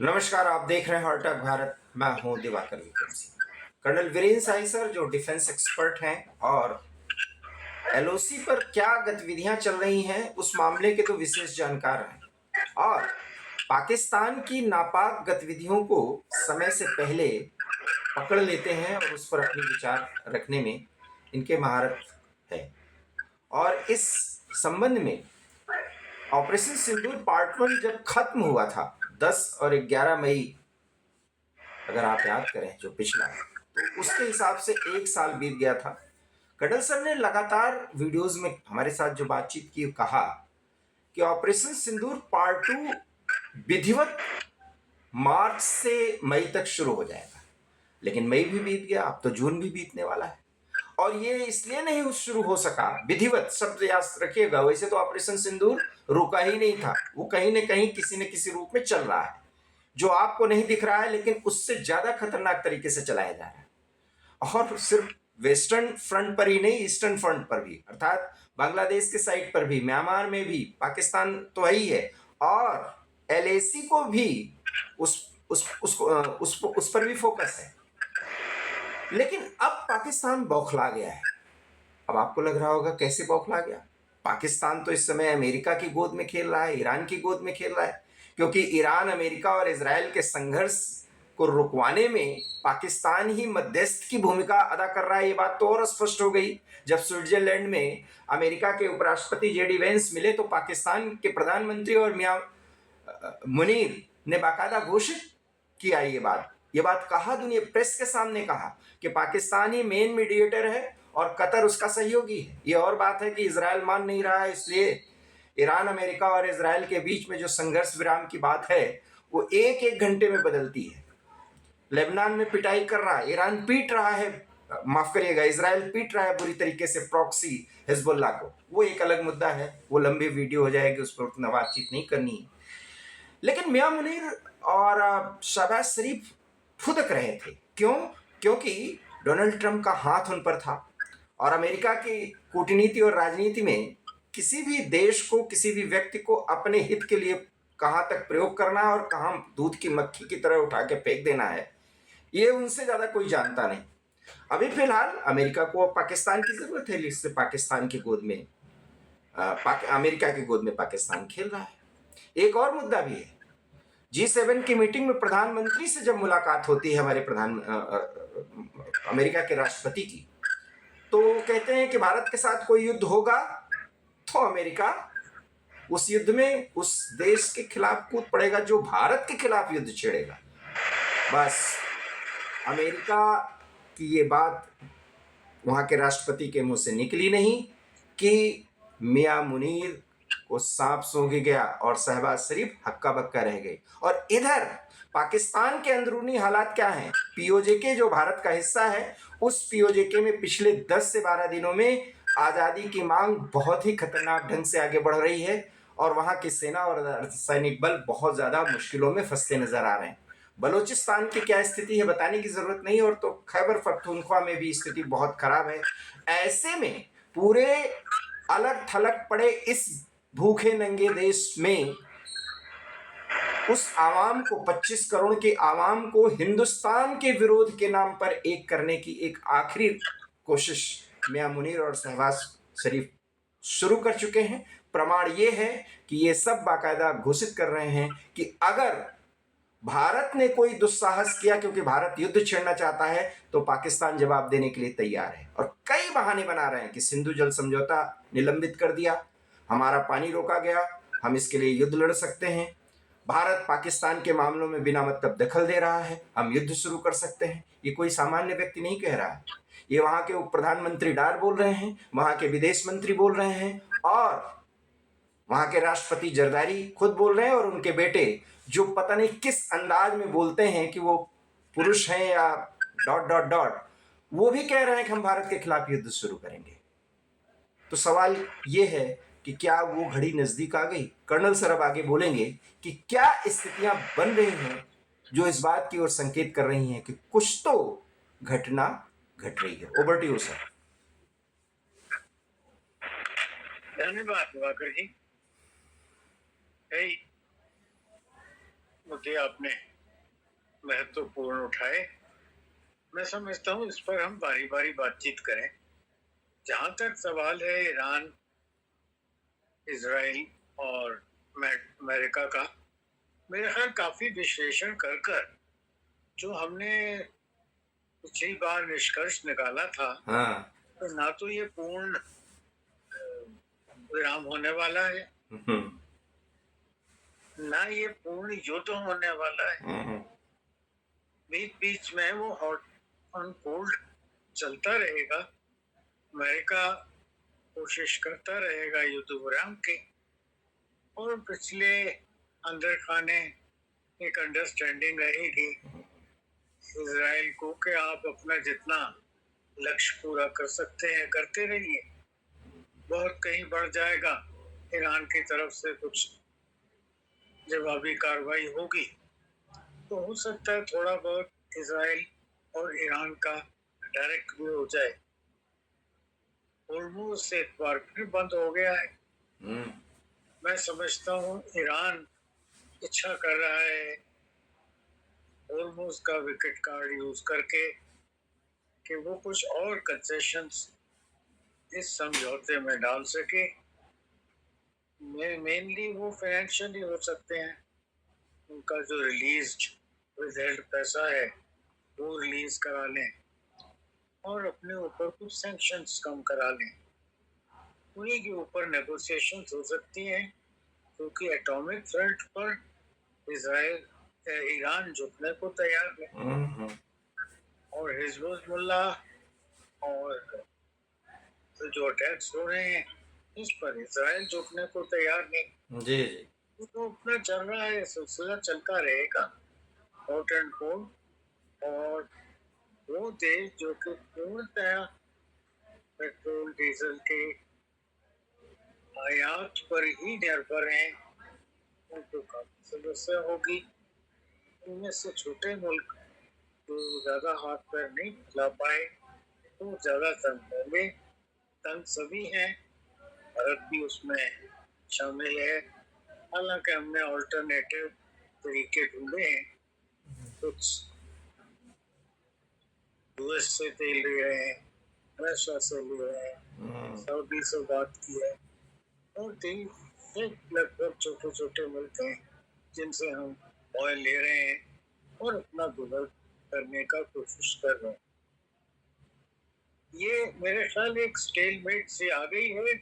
नमस्कार, आप देख रहे हैं हॉटटॉक भारत। मैं हूं दिवाकर विक्रम सिंह। कर्नल वीरेंद्र साई सर जो डिफेंस एक्सपर्ट हैं और एलओसी पर क्या गतिविधियां चल रही हैं उस मामले के तो विशेष जानकार हैं और पाकिस्तान की नापाक गतिविधियों को समय से पहले पकड़ लेते हैं और उस पर अपने विचार रखने में इनके महारत है। और इस संबंध में ऑपरेशन सिंदूर पार्ट 1 जब खत्म हुआ था 10 और 11 मई, अगर आप याद करें जो पिछला, तो उसके हिसाब से 1 साल बीत गया था। कटल सर ने लगातार वीडियोस में हमारे साथ जो बातचीत की, कहा कि ऑपरेशन सिंदूर पार्ट 2 विधिवत मार्च से मई तक शुरू हो जाएगा। लेकिन मई भी बीत गया, अब तो जून भी बीतने वाला है और ये इसलिए नहीं शुरू हो सका। विधिवत शब्द याद रखिएगा, वैसे तो ऑपरेशन सिंदूर रुका ही नहीं था, वो कहीं न कहीं किसी न किसी रूप में चल रहा है जो आपको नहीं दिख रहा है, लेकिन उससे ज्यादा खतरनाक तरीके से चलाया जा रहा है। और सिर्फ वेस्टर्न फ्रंट पर ही नहीं, ईस्टर्न फ्रंट पर भी, अर्थात बांग्लादेश के साइड पर भी, म्यांमार में भी, पाकिस्तान तो है ही है, और एलएसी को भी उस पर भी फोकस है। लेकिन अब पाकिस्तान बौखला गया है। अब आपको लग रहा होगा कैसे बौखला गया। पाकिस्तान तो इस समय अमेरिका की गोद में खेल रहा है, ईरान की गोद में खेल रहा है, क्योंकि ईरान, अमेरिका और इजराइल के संघर्ष को रुकवाने में पाकिस्तान ही मध्यस्थ की भूमिका अदा कर रहा है। ये बात तो और स्पष्ट हो गई जब स्विट्जरलैंड में अमेरिका के उपराष्ट्रपति जेडी वेंस मिले, तो पाकिस्तान के प्रधानमंत्री और मियां मुनीर ने बाकायदा घोषित किया ये बात कहा, दुनिया प्रेस के सामने कहा कि पाकिस्तान ही मेन मीडिएटर है और कतर उसका सहयोगी है। ये और बात है कि इजराइल मान नहीं रहा है, इसलिए ईरान, अमेरिका और इजराइल के बीच में जो संघर्ष विराम की बात है वो एक एक घंटे में बदलती है। लेबनान में पिटाई कर रहा है, ईरान पीट रहा है, माफ करिएगा, इजराइल पीट रहा है बुरी तरीके से प्रॉक्सी हिजबुल्लाह को। वो एक अलग मुद्दा है, वो लंबी वीडियो हो जाएगी, उस पर उतना बातचीत नहीं करनी है। लेकिन मियां मुनीर और शहबाज शरीफ फुदक रहे थे। क्यों? क्योंकि डोनाल्ड ट्रंप का हाथ उन पर था और अमेरिका की कूटनीति और राजनीति में किसी भी देश को, किसी भी व्यक्ति को अपने हित के लिए कहां तक प्रयोग करना है और कहां दूध की मक्खी की तरह उठा के फेंक देना है, ये उनसे ज्यादा कोई जानता नहीं। अभी फिलहाल अमेरिका को पाकिस्तान की जरूरत है, इससे पाकिस्तान की गोद में अमेरिका की गोद में पाकिस्तान खेल रहा है। एक और मुद्दा भी है। G7 की मीटिंग में प्रधानमंत्री से जब मुलाकात होती है हमारे अमेरिका के राष्ट्रपति की, तो कहते हैं कि भारत के साथ कोई युद्ध होगा तो अमेरिका उस युद्ध में उस देश के खिलाफ कूद पड़ेगा जो भारत के खिलाफ युद्ध छेड़ेगा। बस अमेरिका की ये बात वहां के राष्ट्रपति के मुंह से निकली नहीं कि मियां मुनीर को सांप सूंघ गया और शहबाज शरीफ हक्का बक्का रह गए। और इधर पाकिस्तान के अंदरूनी हालात क्या हैं? पीओजेके जो भारत का हिस्सा है, उस पीओजेके में पिछले 10 से 12 दिनों में आजादी की मांग बहुत ही खतरनाक ढंग से आगे बढ़ रही है और वहां की सेना और सैनिक बल बहुत ज्यादा मुश्किलों में फंसते नजर आ रहे हैं। बलूचिस्तान की क्या स्थिति है बताने की जरूरत नहीं, और तो खैबर पख्तूनख्वा में भी स्थिति बहुत खराब है। ऐसे में पूरे अलग थलग पड़े इस भूखे नंगे देश में उस आवाम को, 25 करोड़ के आवाम को हिंदुस्तान के विरोध के नाम पर एक करने की एक आखिरी कोशिश मियां मुनीर और शहबाज शरीफ शुरू कर चुके हैं। प्रमाण ये है कि ये सब बाकायदा घोषित कर रहे हैं कि अगर भारत ने कोई दुस्साहस किया, क्योंकि भारत युद्ध छेड़ना चाहता है, तो पाकिस्तान जवाब देने के लिए तैयार है। और कई बहाने बना रहे हैं कि सिंधु जल समझौता निलंबित कर दिया, हमारा पानी रोका गया, हम इसके लिए युद्ध लड़ सकते हैं, भारत पाकिस्तान के मामलों में बिना मतलब दखल दे रहा है, हम युद्ध शुरू कर सकते हैं। ये कोई सामान्य व्यक्ति नहीं कह रहा है, ये वहां के उप प्रधानमंत्री डार बोल रहे हैं, वहां के विदेश मंत्री बोल रहे हैं और वहां के राष्ट्रपति जरदारी खुद बोल रहे हैं, और उनके बेटे जो पता नहीं किस अंदाज में बोलते हैं कि वो पुरुष हैं या डॉट डॉट डॉट, वो भी कह रहे हैं कि हम भारत के खिलाफ युद्ध शुरू करेंगे। तो सवाल ये है कि क्या वो घड़ी नजदीक आ गई? कर्नल सर अब आगे बोलेंगे कि क्या स्थितियां बन रही हैं जो इस बात की ओर संकेत कर रही हैं कि कुछ तो घटना घट रही है। Over to you sir. धन्यवाद दिवाकर जी। कई मुद्दे आपने महत्वपूर्ण उठाए। मैं समझता हूँ इस पर हम बारी बारी बातचीत करें। जहां तक सवाल है ईरान, इजराइल और अमेरिका का, मेरे ख्याल काफी विश्लेषण कर कर जो हमने पिछली बार निष्कर्ष निकाला था, हाँ। तो ना तो ये पूर्ण विराम होने वाला है, हम्म, ना ये पूर्ण युद्ध होने वाला है। हम्म, बीच बीच में वो हॉट ऑन कोल्ड चलता रहेगा। अमेरिका कोशिश करता रहेगा युद्ध विराम की, और पिछले अंदर खाने एक अंडरस्टैंडिंग रहेगी इजराइल को कि आप अपना जितना लक्ष्य पूरा कर सकते हैं करते रहिए। बहुत कहीं बढ़ जाएगा, ईरान की तरफ से कुछ जवाबी कार्रवाई होगी तो हो सकता है थोड़ा बहुत इजराइल और ईरान का डायरेक्ट भी हो जाए। होर्मुज एक बार फिर बंद हो गया है। हम्म, मैं समझता हूँ ईरान इच्छा कर रहा है होर्मुज का विकेट कार्ड यूज करके कि वो कुछ और कंसेशंस इस समझौते में डाल सके। मेनली वो फाइनेंशियली हो सकते हैं। उनका जो रिलीज्ड विदहेल्ड पैसा है वो रिलीज करा लें और अपने ऊपर कुछ सैंक्शंस कम करा लें। उन्हीं के ऊपर नेगोशिएशन हो सकती हैं, क्योंकि एटॉमिक फ्रंट पर इजराइल ईरान झुकने को तैयार है, हम्म, और हिजबुल्लाह और जो अटैक्स हो रहे हैं इस पर इजराइल झुकने को तैयार नहीं। जी जी। तो अपना चल रहा है, सिलसिला चलता रहेगा हॉट एंड कोल्ड। और वो देश जो कि पूर्णतः पेट्रोल डीजल के आयात पर ही निर्भर हैं, उनको काफी समस्या होगी। इनमें से छोटे मुल्क जो ज्यादा हाथ पैर नहीं फैला पाए तो ज्यादा तंग होंगे। तंग सभी हैं, भारत भी उसमें शामिल है। हालांकि हमने ऑल्टरनेटिव तरीके ढूंढे हैं। कुछ यूएस से तेल ले रहे हैं, रशिया से ले रहे हैं, हम्म, सऊदी से बात की है, और तेल लगभग छोटे छोटे मुल्क हैं जिनसे हम ऑयल ले रहे हैं और अपना गुजर करने का कोशिश कर रहे हैं। ये मेरे ख्याल एक स्टेलमेट से आ गई है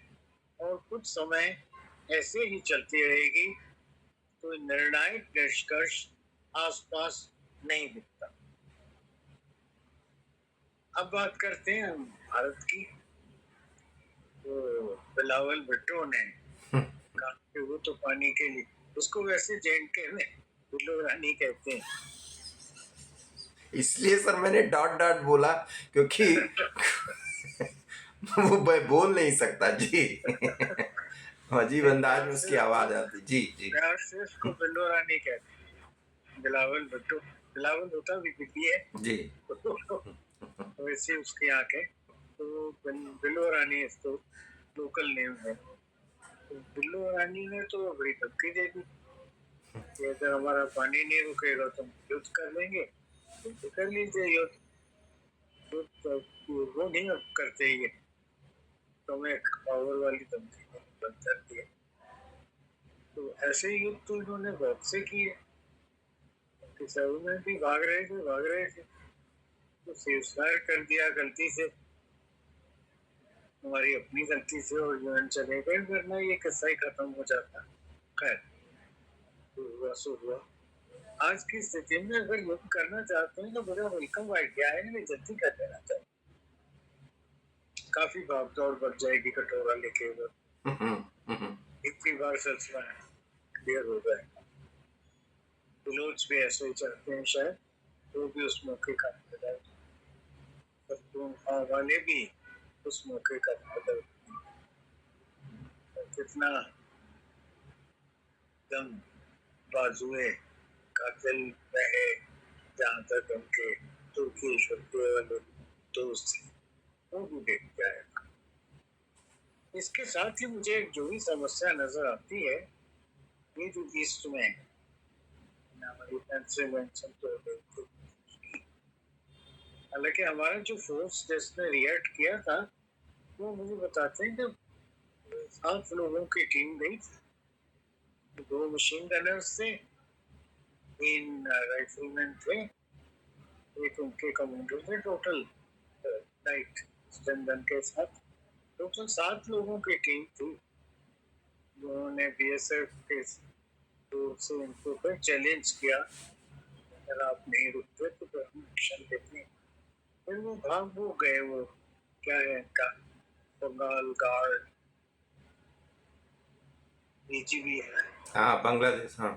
और कुछ समय ऐसे ही चलती रहेगी, तो निर्णायक निष्कर्ष आसपास नहीं दिखता। अब बात करते हैं हम भारत की। तो बिलावल भुट्टो ने कहा कि वो तो पानी के लिए, उसको वैसे जेएनके में बिल्लो रानी कहते हैं। इसलिए सर मैंने डॉट डॉट बोला, क्योंकि वो बोल नहीं सकता जी। अजीब अंदाज में उसकी आवाज आती। जी जी प्यार से उसको बिल्लो रानी कहते हैं। बिलावल भुट्टो, बिलावल होता भी बिल्ली है जी। वैसे उसकी आंखें, तो बिल्लो रानी इसको लोकल नेम है। तो बिल्लो रानी ने तो बड़ी धमकी दे दी कि अगर हमारा पानी नहीं रुकेगा तो हम युद्ध कर लेंगे। युद्ध कर लीजिए, युद्ध युद्ध तो वो नहीं अब करते ये, तो हमें एक पावर वाली धमकी बंद कर दिया। तो ऐसे युद्ध तो इन्होंने बहुत से किए। में भी भाग रहे थे तो सीजफायर कर दिया गलती से, हमारी अपनी गलती से, और यूएन चले गए, वरना ये किस्सा ही खत्म हो जाता। खैर, तो हुआ सो हुआ। आज की स्थिति में अगर युद्ध करना चाहते हैं तो बड़ा वेलकम आइडिया है, नहीं जल्दी कर देना चाहिए। काफी भाग दौड़ बढ़ जाएगी कटोरा लेके उधर, इतनी बार सिलसिला क्लियर हो जाएगा। बलोच भी ऐसे ही चाहते हैं शायद, वो भी उस मौके का फायदा वाले भी उस मौके का फायदा। कितना दम बाजुए कातिल रहे जहाँ तक उनके तुर्की शक्ति वाले दोस्त थे, वो भी देख जाएगा। इसके साथ ही मुझे एक जो भी समस्या नजर आती है, ये जो ईस्ट में हमारी पेंसिलवेनिया तो हालांकि हमारा जो फोर्स जिसने रिएक्ट किया था वो मुझे बताते हैं कि 7 लोगों की टीम गई थी। 2 मशीन गनर्स थे, 3 राइफलमैन थे, एक उनके कमांडर थे। टोटल नाइट स्टैंडन के साथ टोटल 7 लोगों की टीम थी, जिन्होंने बीएसएफ के दूर से उनको फिर चैलेंज किया, अगर आप नहीं रुकते तो फिर हम एक्शन लेते हैं। फिर वो भाग वो गए। वो क्या है इनका, बंगाल गार्ड, बीजीबी है, हाँ, बांग्लादेश, हाँ।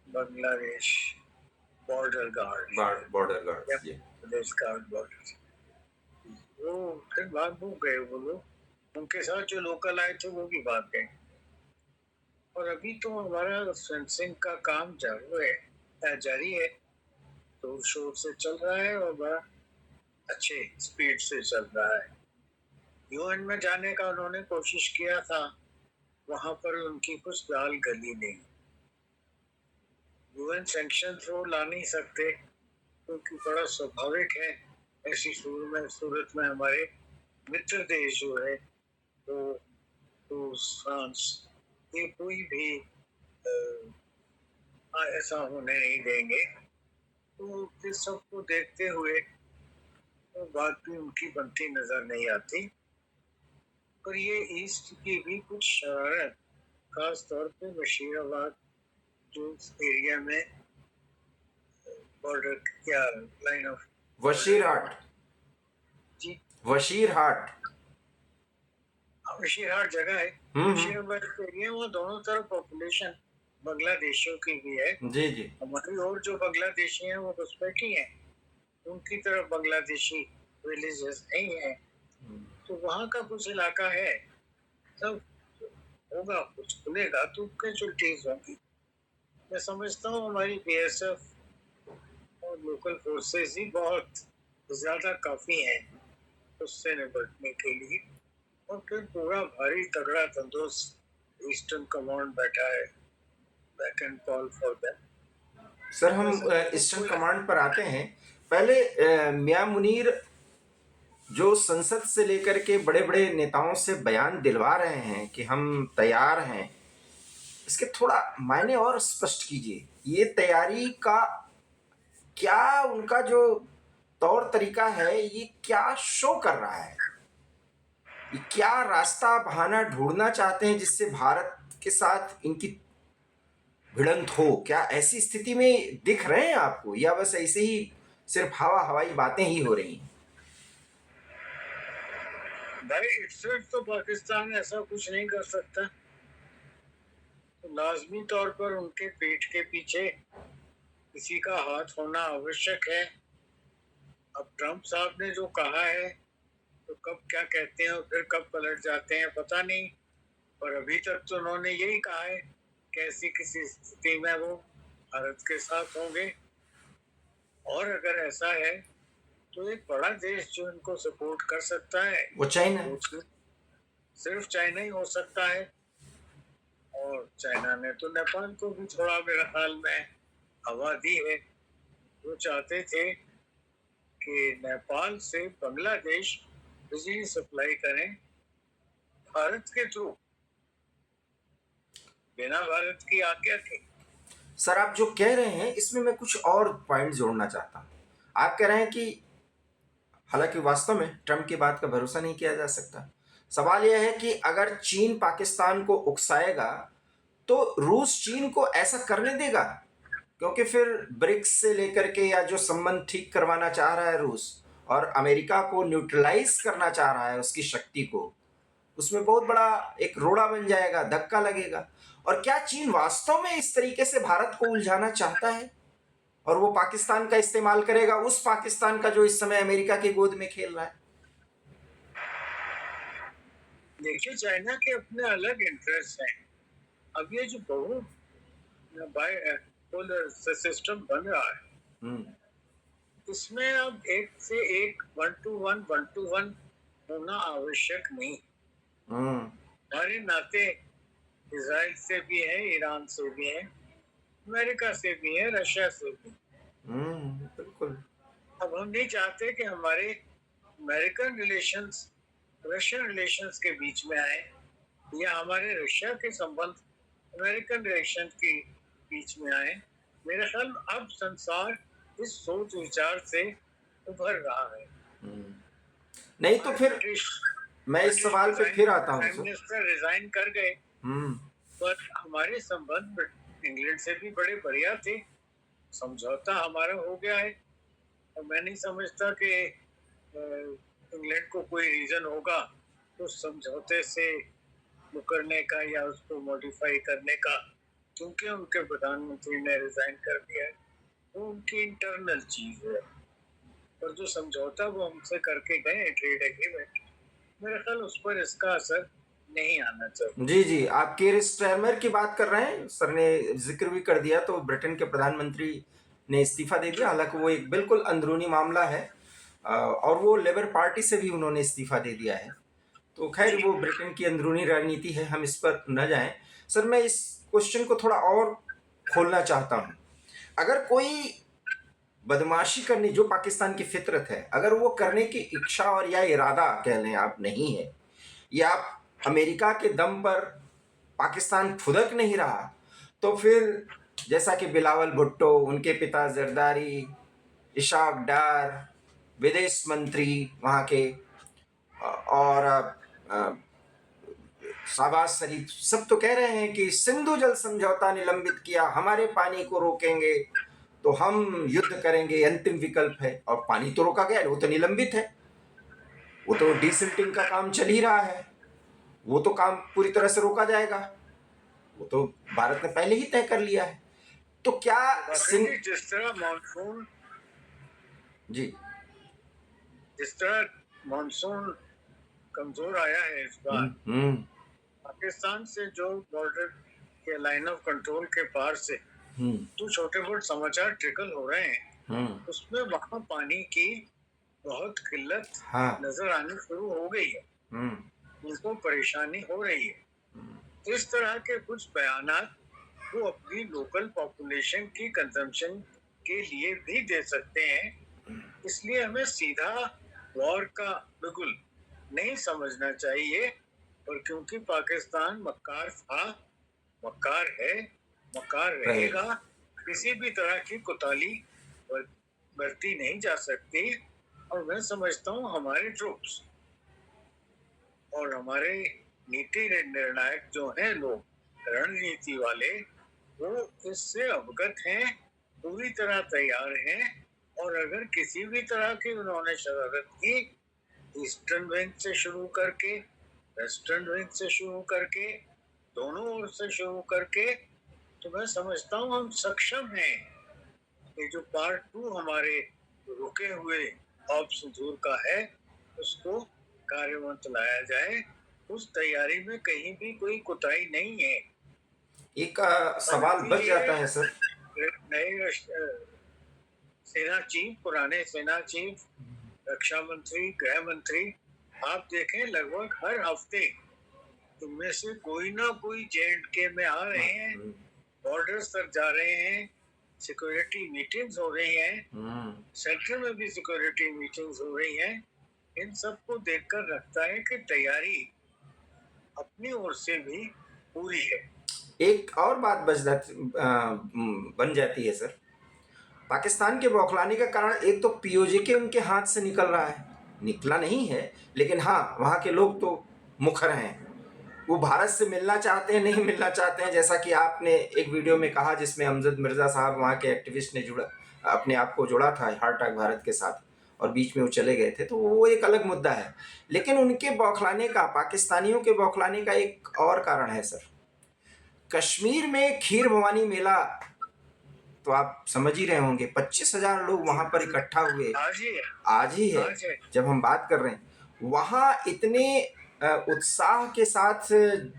बांग्लादेश बॉर्डर गार्ड बॉर्डर या गार्ड्स, जी। प्रदेश गार्ड बॉर्डर, वो फिर भाग वो गए। वो लोग, उनके साथ जो लोकल आए थे वो भी भाग गए। और अभी तो हमारा फेंसिंग का काम जारी है, तो शोर से चल रहा है और बड़ा अच्छे स्पीड से चल रहा है। यूएन में जाने का उन्होंने कोशिश किया था, वहां पर उनकी कुछ दाल गली नहीं। यूएन सैंक्शन वो ला नहीं सकते, क्योंकि बड़ा स्वाभाविक है ऐसी सूरत में हमारे मित्र देश जो है वो रूस, फ्रांस, ये कोई भी ऐसा होने नहीं देंगे। तो इस सब को देखते हुए तो बात भी उनकी बनती नजर नहीं आती। पर ये ईस्ट की भी कुछ शरारत, खास तौर पे बशीराबाद जो एरिया में बॉर्डर क्या लाइन ऑफ वशीरहाट, जी, वशीरहाट। बशीरहाट जगह है। हम्म। बशीराबाद एरिया, वो दोनों तरफ पॉपुलेशन बांग्लादेशियों की भी है। जी जी। हमारी और जो बांग्लादेशी हैं वो घुसपैठी हैं, उनकी तरफ बांग्लादेशी विलेजेस नहीं है। तो वहाँ का कुछ इलाका है, सब होगा, कुछ खुलेगा तो कैजुअलिटीज होंगी। मैं समझता हूँ हमारी बीएसएफ और लोकल फोर्सेस ही बहुत ज्यादा काफी हैं उससे निपटने के लिए। और फिर पूरा भारी तगड़ा तंदुरुस्त ईस्टर्न कमांड बैठा है, back and call for that. Sir, हम ईस्टर्न कमांड पर आते हैं। पहले मियां मुनीर जो संसद से लेकर के बड़े बड़े नेताओं से बयान दिलवा रहे हैं कि हम तैयार हैं, इसके थोड़ा मायने और स्पष्ट कीजिए। ये तैयारी का क्या, उनका जो तौर तरीका है, ये क्या शो कर रहा है? ये क्या रास्ता बहाना ढूंढना चाहते हैं जिससे भारत के साथ इनकी भिड़ंत हो? क्या ऐसी स्थिति में दिख रहे हैं आपको, या बस ऐसे ही सिर्फ हवाई बातें ही हो रही हैं? भाई इटसेल्फ तो पाकिस्तान ऐसा कुछ नहीं कर सकता, तो लाजमी तौर पर उनके पीठ के पीछे किसी का हाथ होना आवश्यक है। अब ट्रंप साहब ने जो कहा है, तो कब क्या कहते हैं और फिर कब पलट जाते हैं पता नहीं। पर अभी तक तो उन्होंने यही कहा है कि ऐसी किसी स्थिति में वो भारत के साथ होंगे। और अगर ऐसा है तो एक बड़ा देश जो इनको सपोर्ट कर सकता है वो चाइना। वो सिर्फ चाइना ही हो सकता है। और चाइना ने तो नेपाल को भी थोड़ा मेरे ख्याल में हवा दी है। वो चाहते थे कि नेपाल से बांग्लादेश बिजली सप्लाई करें भारत के थ्रू, बिना भारत की आज्ञा के। सर, आप जो कह रहे हैं इसमें मैं कुछ और पॉइंट जोड़ना चाहता हूँ। आप कह रहे हैं कि हालांकि वास्तव में ट्रंप की बात का भरोसा नहीं किया जा सकता। सवाल यह है कि अगर चीन पाकिस्तान को उकसाएगा तो रूस चीन को ऐसा करने देगा? क्योंकि फिर ब्रिक्स से लेकर के, या जो संबंध ठीक करवाना चाह रहा है रूस, और अमेरिका को न्यूट्रलाइज करना चाह रहा है उसकी शक्ति को, उसमें बहुत बड़ा एक रोड़ा बन जाएगा, धक्का लगेगा। और क्या चीन वास्तव में इस तरीके से भारत को उलझाना चाहता है और वो पाकिस्तान का इस्तेमाल करेगा, उस पाकिस्तान का जो इस समय अमेरिका की गोद में खेल रहा है? देखिए, चाइना के अपने अलग इंटरेस्ट हैं। अब ये जो बहु बाइपोलर सिस्टम बन रहा है, इसमें अब एक से एक 1 to 1 होना आवश्यक नहीं। हमारे नाते इजराइल से भी है, ईरान से भी है, अमेरिका से भी है, रशिया से भी। बिल्कुल। अब हम नहीं चाहते कि हमारे अमेरिकन रिलेशंस रशियन रिलेशंस के बीच में आए, या हमारे रशिया के संबंध अमेरिकन रिलेशन के बीच में आए। मेरा ख्याल अब संसार इस सोच विचार से उभर रहा है। नहीं तो हमारे फिर ब्रिटिश मैं इस ब्रिटिश सवाल पे फिर आता हूँ प्राइम सर। मिनिस्टर रिजाइन कर गए, हम्म पर हमारे संबंध इंग्लैंड से भी बड़े बढ़िया थे। समझौता हमारा हो गया है, और मैं नहीं समझता कि इंग्लैंड को कोई रीजन होगा उस समझौते से मुकरने का या उसको मॉडिफाई करने का, क्योंकि उनके प्रधानमंत्री ने रिजाइन कर दिया है। वो उनकी इंटरनल चीज है। और जो समझौता वो हमसे करके गए ट्रेड एग्रीमेंट, मेरे ख्याल उस पर इसका असर नहीं आना चाहिए। जी जी, आप कीर स्टारमर की बात कर रहे हैं, सर ने जिक्र भी कर दिया। तो ब्रिटेन के प्रधानमंत्री ने इस्तीफा दे दिया, हालांकि वो एक बिल्कुल अंदरूनी मामला है, और वो लेबर पार्टी से भी उन्होंने इस्तीफा दे दिया है। तो खैर जी वो ब्रिटेन की अंदरूनी राजनीति है, हम इस पर न जाएं। सर मैं इस क्वेश्चन को थोड़ा और खोलना चाहता हूं। अगर कोई बदमाशी करनी, जो पाकिस्तान की फितरत है, अगर वो करने की इच्छा और या इरादा कह लें आप नहीं है, या अमेरिका के दम पर पाकिस्तान फुदक नहीं रहा, तो फिर जैसा कि बिलावल भुट्टो, उनके पिता जरदारी, इशाक डार, विदेश मंत्री वहाँ के, और शहबाज शरीफ, सब तो कह रहे हैं कि सिंधु जल समझौता निलंबित किया, हमारे पानी को रोकेंगे तो हम युद्ध करेंगे, अंतिम विकल्प है। और पानी तो रोका गया, वो तो निलंबित है, वो तो डिसिल्टिंग का काम चल ही रहा है, वो तो काम पूरी तरह से रोका जाएगा, वो तो भारत ने पहले ही तय कर लिया है। तो क्या सिंह जिस तरह मानसून जी जिस तरह मानसून कमजोर आया है इस बार, हम्म पाकिस्तान से जो बॉर्डर के लाइन ऑफ कंट्रोल के पार से हम्म जो छोटे मोटे समाचार ट्रिकल हो रहे हैं, हम्म उसमें वहां पानी की बहुत किल्लत हाँ नजर आनी शुरू हो गई है। हम्म उनको परेशानी हो रही है। इस तरह के कुछ बयानात वो अपनी लोकल पॉपुलेशन की कंजम्पशन के लिए भी दे सकते हैं। इसलिए हमें सीधा वॉर का बिल्कुल नहीं समझना चाहिए। और क्योंकि पाकिस्तान मक्कार था, मक्कार है, मक्कार रहेगा। रहेगा, किसी भी तरह की कोताही बरती नहीं जा सकती। और मैं समझता हूँ हमारे ट्रूप्स और हमारे नीति निर्णायक जो हैं लोग, रणनीति वाले, वो इससे अवगत हैं, पूरी तरह तैयार हैं। और अगर किसी भी तरह की उन्होंने शरारत की, ईस्टर्न विंग से शुरू करके, वेस्टर्न विंग से शुरू करके, दोनों ओर से शुरू करके, तो मैं समझता हूँ हम सक्षम हैं। ये जो पार्ट 2 हमारे रुके हुए ऑफ सुदूर का है, उसको कार्यवंत लाया जाए। उस तैयारी में कहीं भी कोई कोताही नहीं है। एक सवाल बच जाता है सर। नए सेना चीफ, पुराने सेना चीफ, रक्षा मंत्री, गृह मंत्री, आप देखें लगभग हर हफ्ते इनमें से कोई ना कोई JNK में आ रहे हैं, बॉर्डर्स तक जा रहे हैं, सिक्योरिटी मीटिंग्स हो रही हैं, सेंटर में भी सिक्योरिटी मीटिंग्स हो रही हैं। इन सबको देखकर लगता है कि तैयारी अपनी ओर से भी पूरी है। एक और बात बन जाती है सर। पाकिस्तान के बौखलाने का कारण एक तो POJ उनके हाथ से निकल रहा है, निकला नहीं है, लेकिन हाँ वहाँ के लोग तो मुखर हैं, वो भारत से मिलना चाहते हैं, नहीं मिलना चाहते हैं। जैसा कि आपने एक वीडियो में कहा जिसमें अमजद मिर्ज़ा साहब, वहाँ के एक्टिविस्ट ने अपने आप को जोड़ा था हार्ट अटैक भारत के साथ, और बीच में वो चले गए थे, तो वो एक अलग मुद्दा है। लेकिन उनके बौखलाने का, पाकिस्तानियों के बौखलाने का एक और कारण है सर। कश्मीर में खीर भवानी मेला तो आप समझ ही रहे होंगे, 25,000 लोग वहां पर इकट्ठा हुए, आज ही है जब हम बात कर रहे हैं। वहां इतने उत्साह के साथ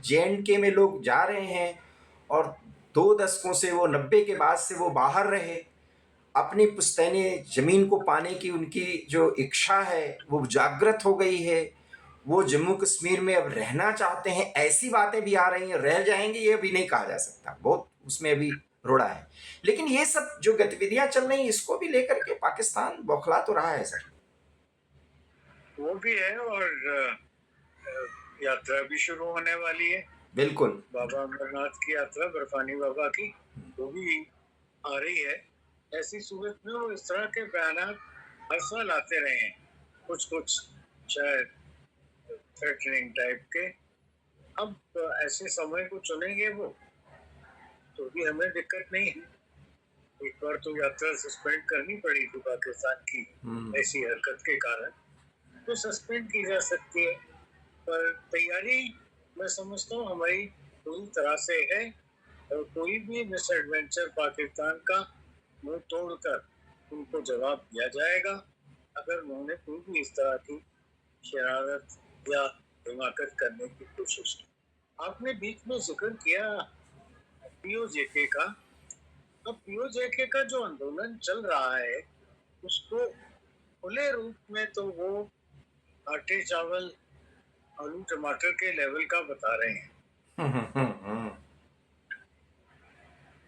JNK में लोग जा रहे हैं, और 2 दशकों से, वो 90 के बाद से वो बाहर रहे, अपनी पुश्तैनी जमीन को पाने की उनकी जो इच्छा है वो जागृत हो गई है। वो जम्मू कश्मीर में अब रहना चाहते हैं। ऐसी बातें भी आ रही हैं, रह जाएंगे ये अभी नहीं कहा जा सकता, बहुत उसमें अभी रोड़ा है। लेकिन ये सब जो गतिविधियां चल रही इसको भी लेकर के पाकिस्तान बौखला तो रहा है सर। वो भी है, और यात्रा भी शुरू होने वाली है। बिल्कुल। बाबा अमरनाथ की यात्रा, बर्फानी बाबा की, वो भी आ रही है। ऐसी सूरत में वो इस तरह के बयान हर साल आते रहे हैं, कुछ कुछ शायद थ्रेटनिंग टाइप के। अब ऐसे समय को चुनेंगे वो, तो भी हमें दिक्कत नहीं है। एक बार तो यात्रा सस्पेंड करनी पड़ी थी पाकिस्तान की ऐसी हरकत के कारण, तो सस्पेंड की जा सकती है। पर तैयारी मैं समझता हूँ हमारी पूरी तरह से है, और कोई भी मिस एडवेंचर पाकिस्तान का मुंह तोड़कर उनको जवाब दिया जाएगा अगर उन्होंने कोई भी इस तरह की शरारत या हिमाकत करने की कोशिश की। आपने बीच में जिक्र किया पीओजेके का। अब पीओजेके का जो आंदोलन चल रहा है उसको खुले रूप में तो वो आटे चावल आलू टमाटर के लेवल का बता रहे हैं,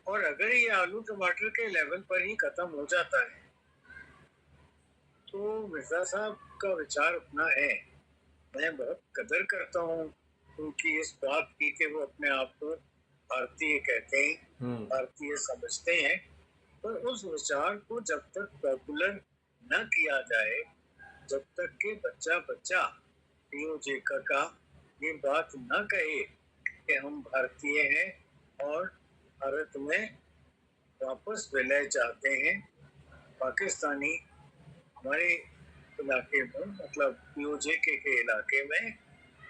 और अगर ये आलू टमाटर के लेवल पर ही खत्म हो जाता है तो मिर्जा साहब का विचार अपना है। मैं बहुत कदर करता हूँ उनकी इस बात की कि वो अपने आप को भारतीय कहते हैं, भारतीय समझते हैं, पर उस विचार को जब तक पॉपुलर न किया जाए, जब तक कि बच्चा बच्चा पीओजेका का ये बात न कहे कि हम भारतीय हैं और भारत में वापस विलय चाहते हैं, पाकिस्तानी हमारे इलाके में, मतलब पीओजेके के इलाके में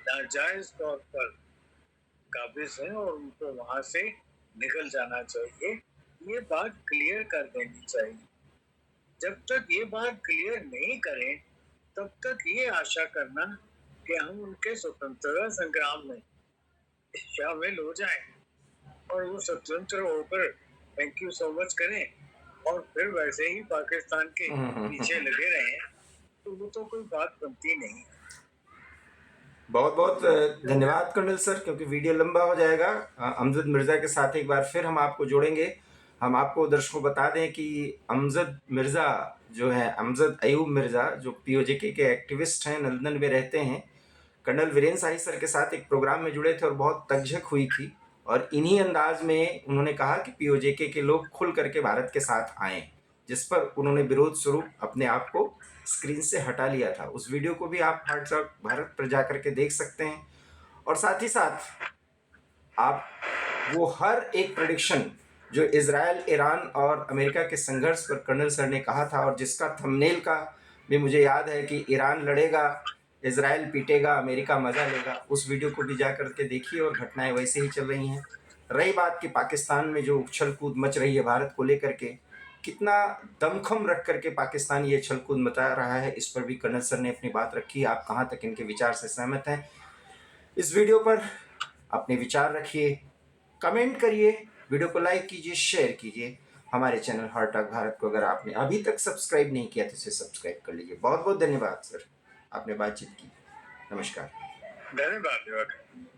नाजायज तौर पर काबिज हैं और उनको वहां से निकल जाना चाहिए, ये बात क्लियर कर देनी चाहिए। जब तक ये बात क्लियर नहीं करें तब तक ये आशा करना कि हम उनके स्वतंत्रता संग्राम में शामिल हो जाएं और वो स्वतंत्र होकर थैंक यू सो मच करें और फिर वैसे ही पाकिस्तान के पीछे लगे रहें, तो वो तो कोई बात बनती नहीं। बहुत बहुत धन्यवाद कर्नल सर, क्योंकि वीडियो लंबा हो जाएगा। अमजद मिर्ज़ा के साथ एक बार फिर हम आपको जोड़ेंगे। हम आपको दर्शकों बता दें कि अमजद मिर्ज़ा जो है, अमजद अयूब मिर्ज़ा, जो पीओजेके के एक्टिविस्ट हैं, लंदन में रहते हैं, कर्नल वीरेंद्र शाही सर के साथ एक प्रोग्राम में जुड़े थे और बहुत तकझक हुई थी। और इन्हीं अंदाज में उन्होंने कहा कि पीओजेके के लोग खुल करके भारत के साथ आएँ, जिस पर उन्होंने विरोध स्वरूप अपने आप को स्क्रीन से हटा लिया था। उस वीडियो को भी आप हार्ट रॉक भारत पर जा करके देख सकते हैं। और साथ ही साथ आप वो हर एक प्रेडिक्शन जो इजराइल, ईरान और अमेरिका के संघर्ष पर कर्नल सर ने कहा था, और जिसका थंबनेल का भी मुझे याद है कि ईरान लड़ेगा, इजराइल पीटेगा, अमेरिका मजा लेगा, उस वीडियो को भी जा करके देखिए। और घटनाएं वैसे ही चल रही हैं। रही बात कि पाकिस्तान में जो उछल कूद मच रही है भारत को लेकर के, कितना दमखम रख करके पाकिस्तान ये छल कूद मचा रहा है, इस पर भी कर्नल सर ने अपनी बात रखी। आप कहाँ तक इनके विचार से सहमत हैं, इस वीडियो पर अपने विचार रखिए, कमेंट करिए, वीडियो को लाइक कीजिए, शेयर कीजिए। हमारे चैनल हार्ट टॉक भारत को अगर आपने अभी तक सब्सक्राइब नहीं किया तो इसे सब्सक्राइब कर लीजिए। बहुत बहुत धन्यवाद सर, आपने बातचीत की। नमस्कार। धन्यवाद।